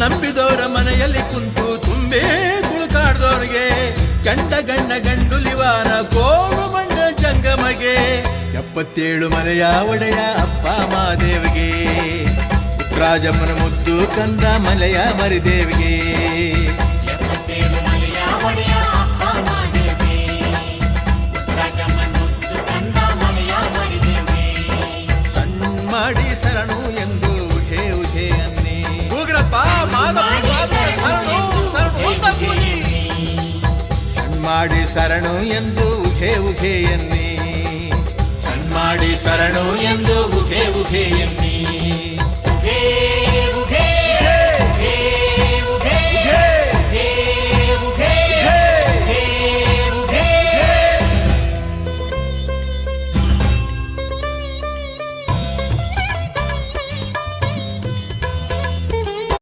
ನಂಬಿದವರ ಮನೆಯಲ್ಲಿ ಕುಂತು ತುಂಬೇ ತುಳುಕಾಡ್ದವ್ರಿಗೆ ಗಂಡ ಗಣ್ಣ ಗಂಡುಲಿವಾರ ಕೋಡು ಮಂಡ ಜಂಗಮಗೆ 77 ಮಲೆಯ ಒಡೆಯ ಅಪ್ಪ ಮಾದೇವಿಗೆ ರಾಜಮ್ಮನ ಮುದ್ದು ಕಂದ ಮಲೆಯ ಮರಿದೇವಿಗೆ ಸಣ್ಣ ಮಾಡಿ ಶರಣು ಎಂದು ಉಹೆ ಉಹೆ ಅನ್ನಿ ಉಗ್ರಪ್ಪ ಶರಣು ಸಣ್ಣ ಮಾಡಿ ಶರಣು ಎಂದು ಉಹೆ ಉಹೆ ಎನ್ನಿ ಸಣ್ಣ ಮಾಡಿ ಶರಣು ಎಂದು ಉಹೆ ಉಹೆ ಎನ್ನಿ